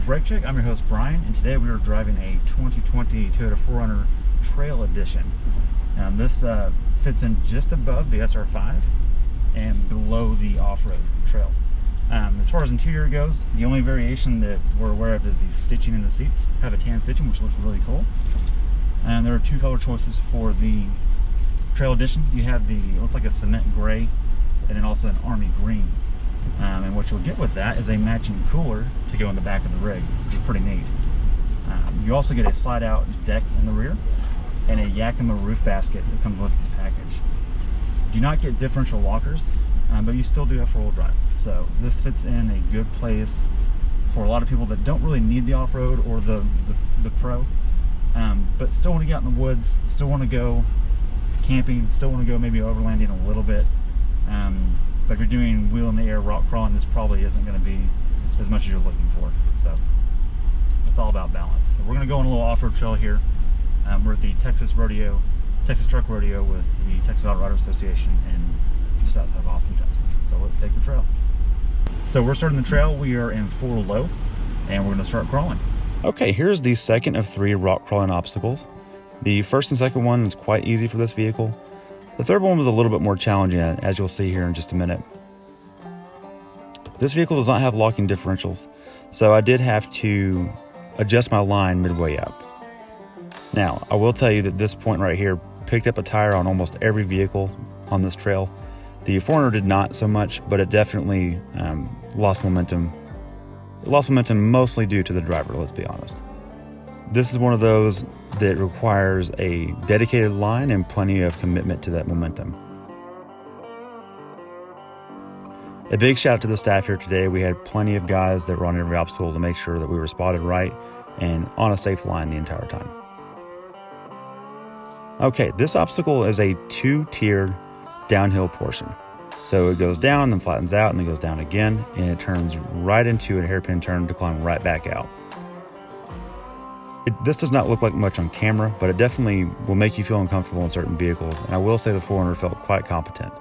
Brake Check. I'm your host Brian, and today we are driving a 2020 Toyota 4Runner Trail Edition. This fits in just above the SR5 and below the off-road trail. As far as interior goes, the only variation that we're aware of is the stitching in the seats. Have a tan stitching, which looks really cool. And there are two color choices for the Trail Edition. You have the, it looks like a cement gray, and then also an army green. And what you'll get with that is a matching cooler to go in the back of the rig, which is pretty neat. You also get a slide out deck in the rear and a Yakima roof basket that comes with this package. You do not get differential lockers, but you still do have four-wheel drive. So this fits in a good place for a lot of people that don't really need the off-road or the Pro, but still want to get out in the woods, still want to go camping, still want to go maybe overlanding a little bit. But if you're doing wheel in the air rock crawling, this probably isn't going to be as much as you're looking for. So it's all about balance. So we're going to go on a little off-road trail here. We're at the Texas Truck Rodeo with the Texas Auto Rider Association in just outside of Austin, Texas. So let's take the trail. So we're starting the trail. We are in 4 low, and we're going to start crawling. Okay, here's the second of 3 rock crawling obstacles. The first and second one is quite easy for this vehicle. The third one was a little bit more challenging, as you'll see here in just a minute. This vehicle does not have locking differentials, so I did have to adjust my line midway up. Now, I will tell you that this point right here picked up a tire on almost every vehicle on this trail. The 4Runner did not so much, but it definitely lost momentum. It lost momentum mostly due to the driver, let's be honest. This is one of those that requires a dedicated line and plenty of commitment to that momentum. A big shout out to the staff here today. We had plenty of guys that were on every obstacle to make sure that we were spotted right and on a safe line the entire time. Okay, this obstacle is a 2-tiered downhill portion. So it goes down, then flattens out, and then goes down again, and it turns right into a hairpin turn to climb right back out. This does not look like much on camera, but it definitely will make you feel uncomfortable in certain vehicles, and I will say the 4Runner felt quite competent.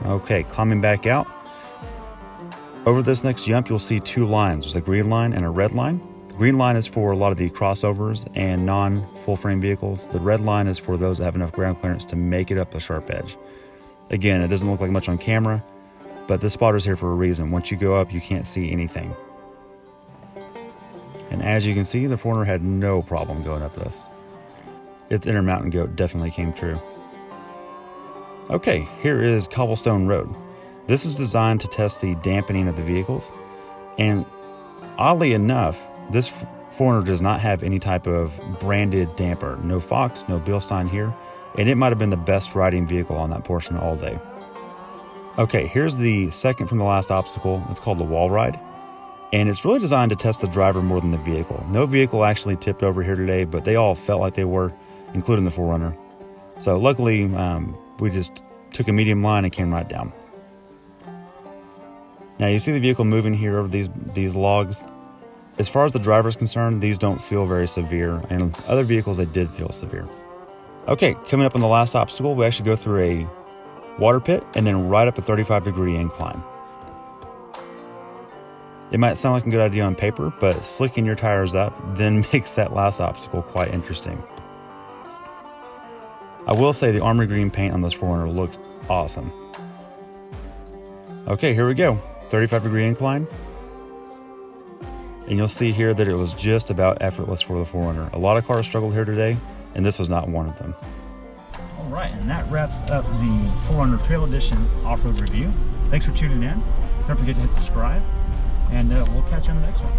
Okay, climbing back out. Over this next jump, you'll see 2 lines. There's a green line and a red line. The green line is for a lot of the crossovers and non-full frame vehicles. The red line is for those that have enough ground clearance to make it up a sharp edge. Again, it doesn't look like much on camera, but this spotter's here for a reason. Once you go up, you can't see anything. And as you can see, the 4Runner had no problem going up this. Its inner mountain goat definitely came true. Okay, here is Cobblestone Road. This is designed to test the dampening of the vehicles. And oddly enough, this 4Runner does not have any type of branded damper. No Fox, no Bilstein here. And it might have been the best riding vehicle on that portion all day. Okay, here's the second from the last obstacle. It's called the wall ride. And it's really designed to test the driver more than the vehicle. No vehicle actually tipped over here today, but they all felt like they were, including the 4Runner. So luckily, we just took a medium line and came right down. Now you see the vehicle moving here over these logs. As far as the driver's concerned, these don't feel very severe, and other vehicles, they did feel severe. Okay, coming up on the last obstacle, we actually go through a water pit and then right up a 35-degree incline. It might sound like a good idea on paper, but slicking your tires up then makes that last obstacle quite interesting. I will say the army green paint on this 4Runner looks awesome. Okay, here we go. 35-degree incline. And you'll see here that it was just about effortless for the 4Runner. A lot of cars struggled here today, and this was not one of them. All right, and that wraps up the 4Runner Trail Edition off-road review. Thanks for tuning in. Don't forget to hit subscribe. And we'll catch you on the next one.